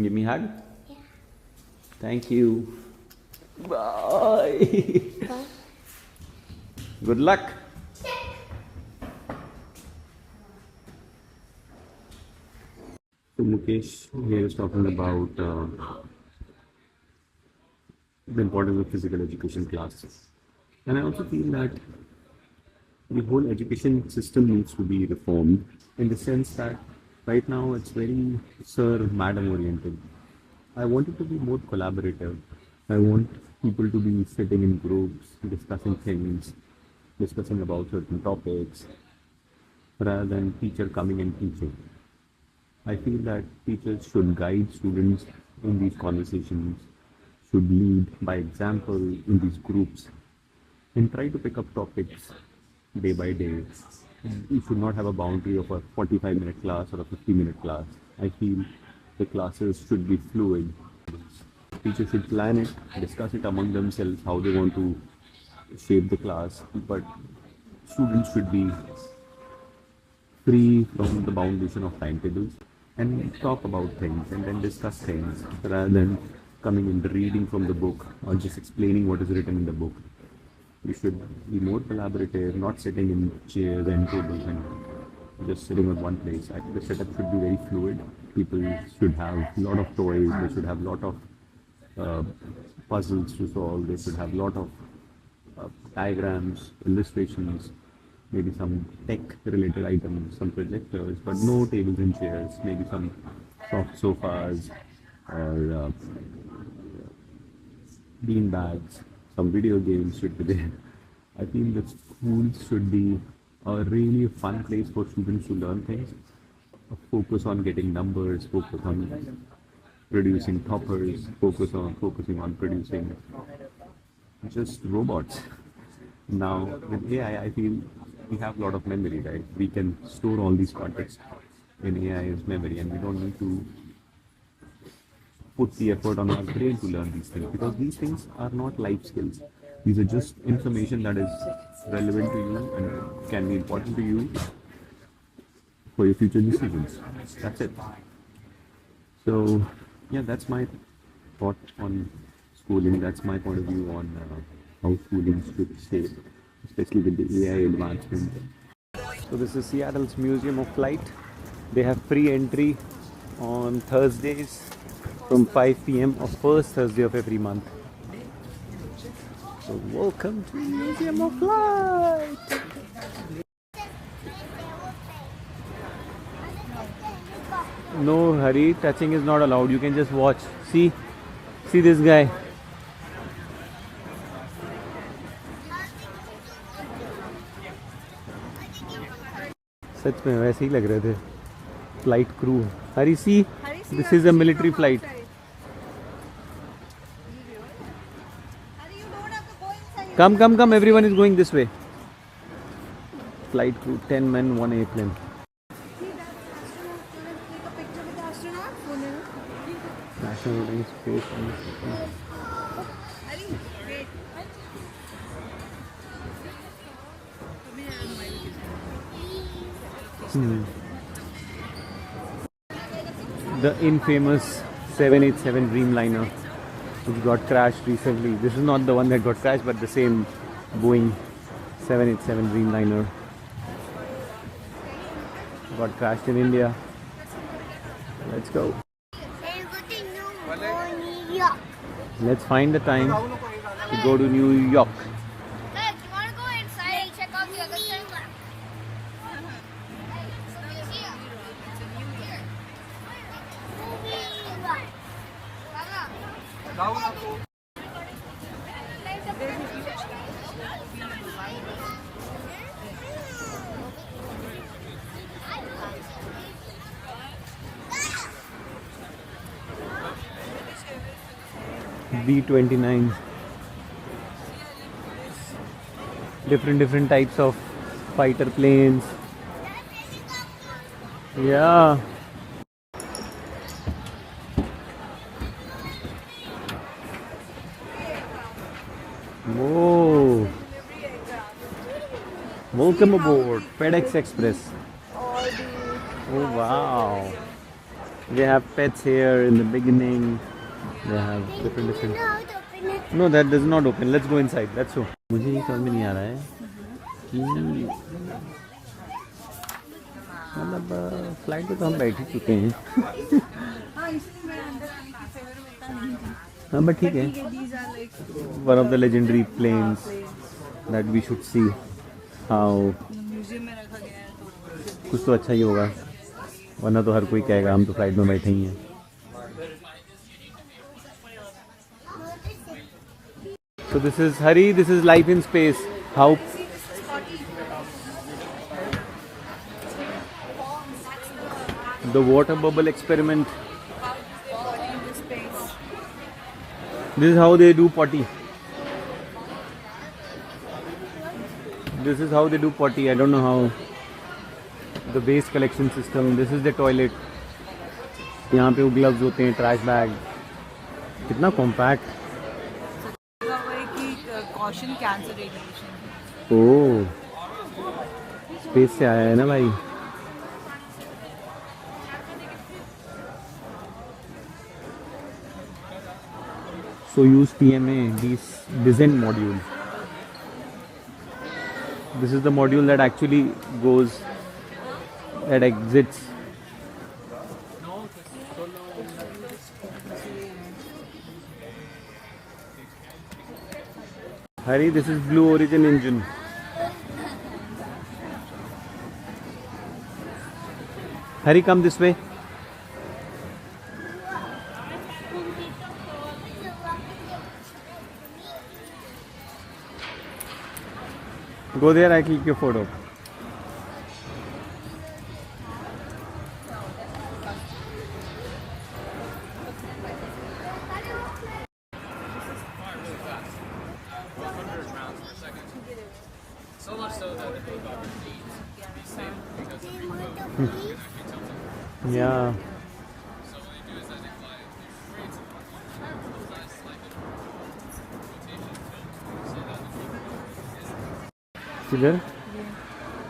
Give me a hug. Yeah. Thank you. Bye. Bye. Good luck. So Mukesh here is talking about the importance of physical education classes. And I also feel that the whole education system needs to be reformed in the sense that right now it's very sir madam oriented. I want it to be more collaborative. I want people to be sitting in groups, discussing things, discussing about certain topics, rather than teacher coming and teaching. I feel that teachers should guide students in these conversations, should lead by example in these groups, and try to pick up topics day by day. You should not have a boundary of a 45-minute class or a 50-minute class. I feel the classes should be fluid. Teachers should plan it, discuss it among themselves, how they want to shape the class, but students should be free from the foundation of timetables and talk about things and then discuss things rather than coming and reading from the book or just explaining what is written in the book. You should be more collaborative, not sitting in chairs and tables and just sitting at one place. I think the setup should be very fluid. People should have a lot of toys, they should have a lot of puzzles to solve, they should have a lot of diagrams, illustrations, maybe some tech related items, some projectors, but no tables and chairs, maybe some soft sofas or bean bags, some video games should be there. I feel that schools should be a really fun place for students to learn things. A focus on getting numbers, focus on producing toppers, focusing on producing just robots. Now with AI, I feel we have a lot of memory, right? We can store all these contexts in AI's memory, and we don't need to put the effort on our brain to learn these things because these things are not life skills. These are just information that is relevant to you and can be important to you for your future decisions. That's it. So, yeah, that's my thought on schooling. That's my point of view on how schooling should shape, especially with the AI advancement. So this is Seattle's Museum of Flight. They have free entry on Thursdays from 5 p.m. of first Thursday of every month. So welcome to Museum of Flight. No hurry, touching is not allowed. You can just watch. See this guy. सच में वैसे ही लग रहे थे. Flight crew. Hari, see, this is a military flight. Come, everyone is going this way. Flight crew, 10 men, 1 airplane. National Space. The infamous 787 Dreamliner, which got crashed recently. This is not the one that got crashed, but the same Boeing 787 Dreamliner got crashed in India. Let's go. Let's find the time to go to New York. B-29. Different types of fighter planes. Yeah. Whoa. Welcome aboard FedEx Express. Oh wow. They have pets here in the beginning. They have different. No, that does not open. Let's go inside. Let's go. मुझे ये समझ में नहीं आ रहा है कि मतलब flight पे तो हम बैठ ही चुके हैं. हाँ बट ठीक है. One of the legendary planes that we should see how. कुछ तो अच्छा ही होगा, वरना तो हर कोई कहेगा हम तो फ्लाइट में बैठे ही हैं. So this is Hari, this is life in space. How the water bubble experiment. This is how they do potty. This is how they do potty. I don't know how. The waste collection system. This is the toilet. यहाँ पे वो gloves होते हैं, trash bag. कितना compact. Caution cancer radiation. ओह, space से आया है ना भाई. Soyuz PMA, this descent module. This is the module that actually goes, that exits. Hari, this is Blue Origin engine. Hari, come this way. Go there, I click your photo. So much so that the helicopter needs to be safe because of remote. Yeah. So what they do is that they fly straight to the flies slightly rotation so that the people किधर?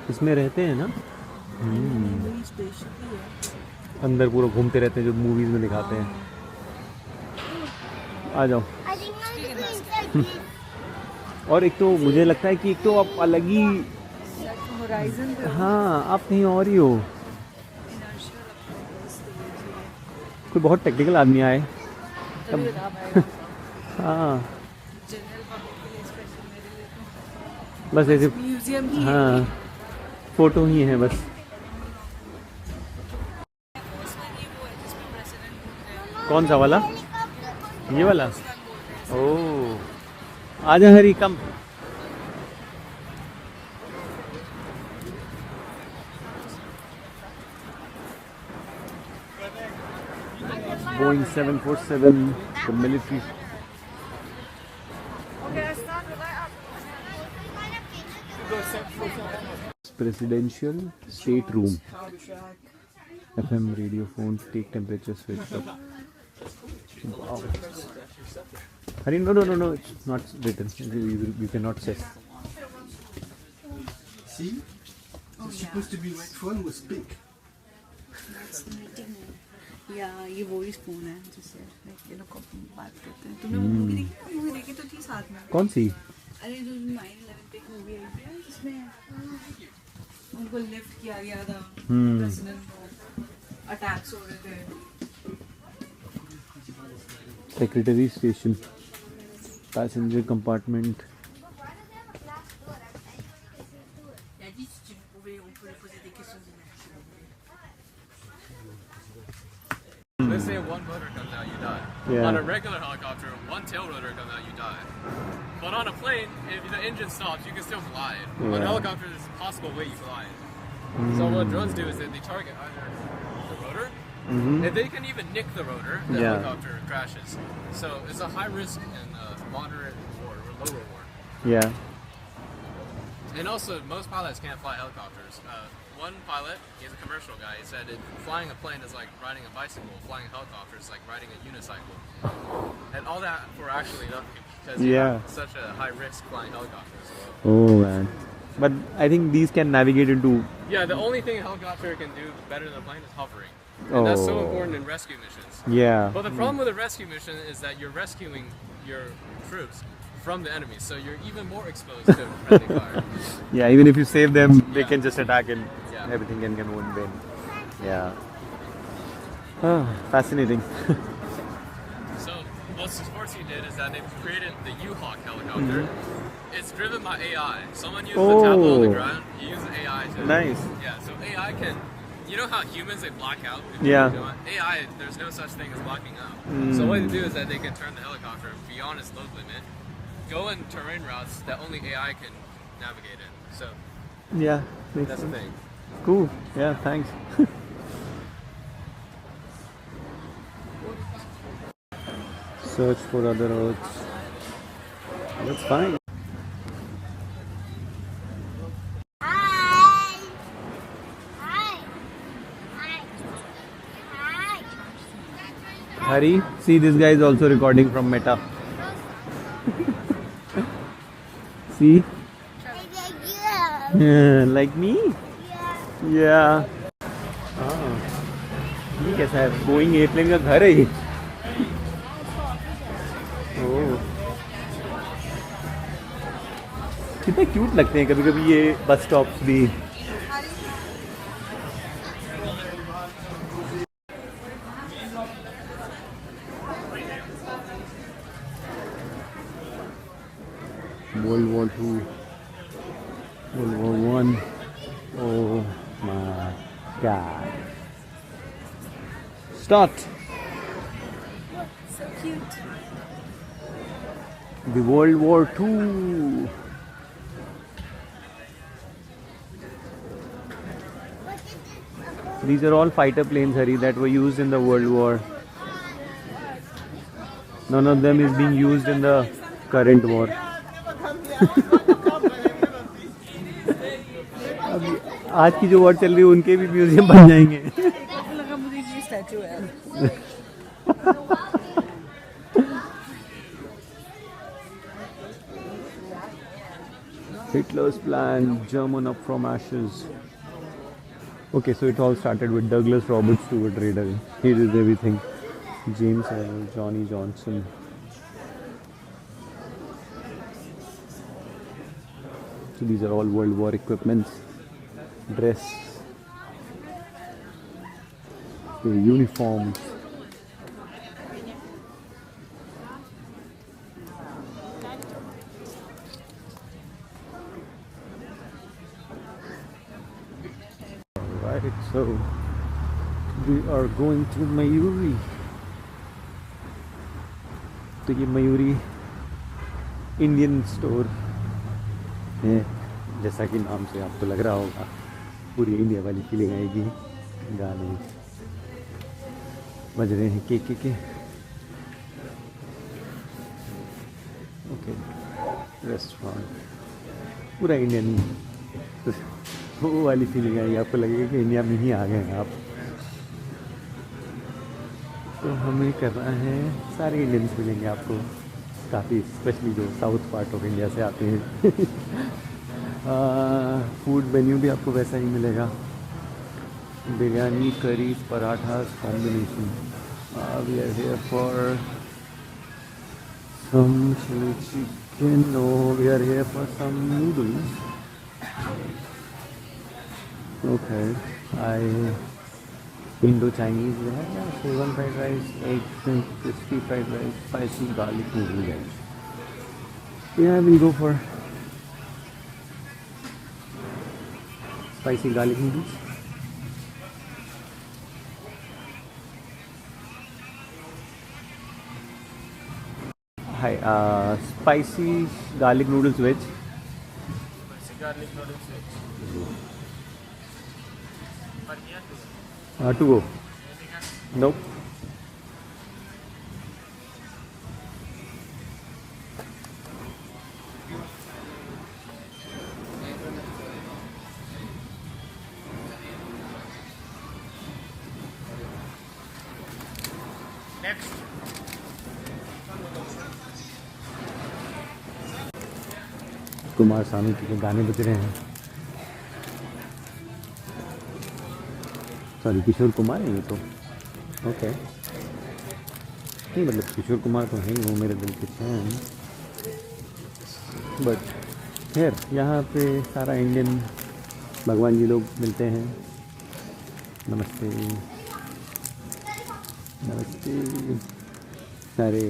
इसमें रहते हैं ना? अंदर पूरा घूमते रहते हैं जो मूवीज में दिखाते हैं. आ जाओ. और एक तो मुझे लगता है कि एक तो आप अलग ही, हाँ आप कहीं और ही हो. कोई बहुत टेक्निकल आदमी आए तब. हाँ बस ऐसे, हाँ फोटो ही है बस. कौन सा वाला? ये वाला? ओह, आजा हरी, कम. Boeing 747, the military. Presidential state room. FM radio phones, take temperature switch up. Wow. Hari, no, it's not written. You cannot say. See? It's supposed to be like fun with pink. या ये voice phone है जिससे ये लोग बात करते हैं. तुमने वो मूवी देखी? मूवी देखी तो थी साथ में. कौन सी? अरे जो 9/11 पे मूवी आई थी जिसमें उनको लिफ्ट किया गया था, प्रेसिडेंट को अटैक्स हो रहे थे. Secretary station, passenger compartment. Let's say one motor comes out, you die. Yeah. On a regular helicopter, one tail rotor comes out, you die. But on a plane, if the engine stops, you can still fly it. On Yeah. a helicopter, there's a possible way you fly it. So what drones do is that they target either the rotor, and they can even nick the rotor. The Yeah. helicopter crashes. So it's a high risk and moderate reward or low reward. Yeah. And also, most pilots can't fly helicopters. One pilot, he's a commercial guy, he said flying a plane is like riding a bicycle, flying a helicopter is like riding a unicycle. And all that for actually nothing, because you Yeah. have such a high risk flying helicopters. Oh man. But I think these can navigate into. Yeah, the only thing a helicopter can do better than a plane is hovering. And that's so Oh. important in rescue missions. Yeah. But the problem with a rescue mission is that you're rescuing your troops from the enemy, so you're even more exposed to friendly fire. Yeah, even if you save them, they Yeah. can just attack and Yeah. everything can win. Yeah. Oh, fascinating. So what Sikorsky did is that they created the U-Hawk helicopter. It's driven by AI. Someone uses the tablet on the Oh. ground, you use AI to... Nice. Yeah, so AI can... You know how humans, they black out? if Yeah. you do it? AI, there's no such thing as blacking out. So what they do is that they can turn the helicopter beyond its load limit, go in terrain routes that only AI can navigate in. So Yeah, makes that's the sense. thing. Cool. Yeah, thanks. Search for other Earths. That's fine. Hi. Hi. Hi. Hi. Hari, see, this guy is also recording from Meta. See? Like me? Yeah. हाँ, ये कैसा है? Boeing airplane का घर है ये? ओह, कितने cute लगते हैं कभी-कभी ये बस स्टॉप्स भी. World War II, World War One. Oh my God! Start. So cute. The World War II. These are all fighter planes, Hari, that were used in the World War. None of them is being used in the current war. अभी आज की जो war चल रही है उनके भी museum बन जाएंगे. लगा मुझे ये स्टैचू है. Hitler's plan, German up from ashes. Okay, so it all started with Douglas Roberts Stewart Raider. He did everything. James Earl, Johnny Johnson. So these are all World War equipments. Dress. The uniforms. Right, so we are going to Mayuri. तो ये Mayuri Indian store है, जैसा कि नाम से आपको लग रहा होगा. पूरी इंडिया वाली फीलिंग आएगी. गाने बज रहे हैं के. ओके, रेस्टोरेंट पूरा इंडियन. वो वाली फीलिंग आएगी, आपको लगेगा कि इंडिया में ही आ गए हैं आप. तो हमें करना है, सारे इंडियंस मिलेंगे आपको काफ़ी, स्पेशली जो साउथ पार्ट ऑफ इंडिया से आते हैं. फूड मेन्यू भी आपको वैसा ही मिलेगा. Biryani, curry, parathas combination. We are here for some chilli chicken. No, we are here for some noodles. Okay, I Indo-Chinese, we have Szechuan fried rice, eggs, crispy fried rice, spicy garlic noodle guys. Yeah, we'll go for spicy garlic noodles. Hi, spicy garlic noodles veg. Spicy garlic noodles veg. To go. Nope. Next. Kumar Sanu के गाने बज रहे हैं. Sorry Kishore Kumar है ये तो, okay. नहीं मतलब किशोर कुमार तो है ही, वो मेरे दिल के चैन। बट खैर यहाँ पे सारा इंडियन भगवान जी लोग मिलते हैं। नमस्ते नमस्ते। सारे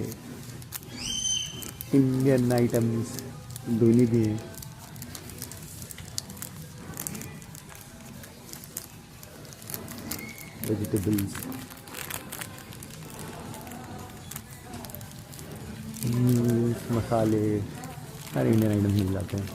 इंडियन आइटम्स धोनी भी हैं। वेजिटेबल्स, मसाले, सारे इंडियन आइटम्स मिल जाते हैं।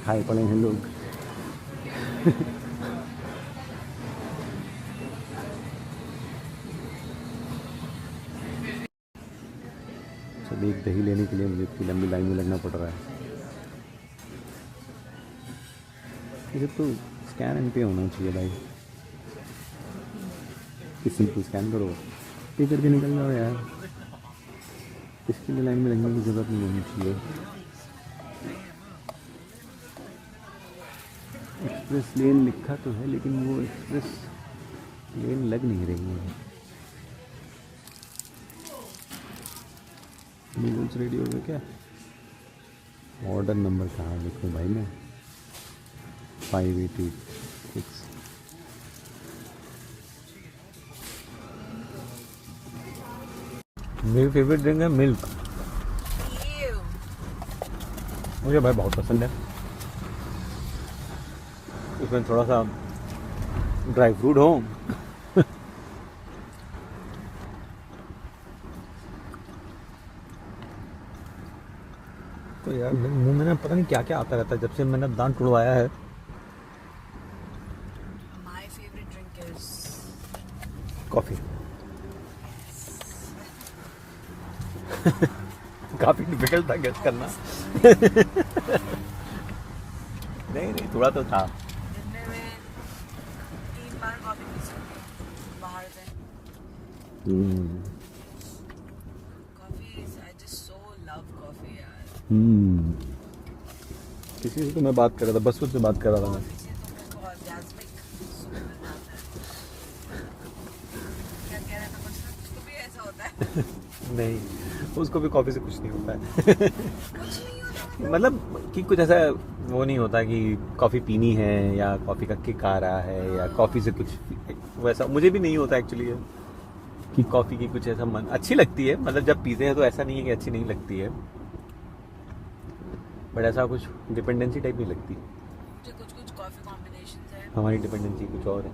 खाए पड़े हैं लोग। सब एक दही लेने के लिए मुझे इतनी लंबी लाइन में लगना पड़ रहा है। ये तो स्कैन एंड पे होना चाहिए भाई, कि सिंपल स्कैन करो पे करके निकल जाओ यार। इसके लिए लाइन में लगने की ज़रूरत नहीं होनी चाहिए। एक्सप्रेस लेन लिखा तो है लेकिन वो एक्सप्रेस लेन लग नहीं रही है। नूडल्स रेडी हो गए क्या? ऑर्डर नंबर कहाँ लिखूँ भाई मैं? 586। मेरी फेवरेट ड्रिंक है मिल्क। मुझे भाई बहुत पसंद है। उसमें थोड़ा सा ड्राई फ्रूट हो तो यार मुंह में ना पता नहीं क्या क्या आता रहता है जब से मैंने दांत टुड़वाया है। My favorite drink is coffee. काफ़ी डिफिकल्ट था गेस करना। नहीं थोड़ा तो था। दिन में 3 बार कॉफी पी सकती हूँ बाहर से। Coffee I just so love coffee यार। किसी से तो मैं बात कर रहा था, बसवंत से बात कर रहा था मैं। कॉफी से तो मेरे को orgasmic सुकून मिल जाता है। क्या कह रहा था बसंत? उसको भी ऐसा होता है? नहीं उसको भी कॉफ़ी से कुछ नहीं होता है। कुछ नहीं होता। मतलब कि कुछ ऐसा वो नहीं होता कि कॉफ़ी पीनी है या कॉफ़ी का किक आ रहा है या कॉफ़ी से कुछ वैसा मुझे भी नहीं होता एक्चुअली कि कॉफ़ी की कुछ ऐसा मन अच्छी लगती है। मतलब जब पीते हैं तो ऐसा नहीं है कि अच्छी नहीं लगती है, बट ऐसा कुछ डिपेंडेंसी टाइप नहीं लगती। मुझे कुछ कॉफी कॉम्बिनेशंस है। हमारी डिपेंडेंसी कुछ और है।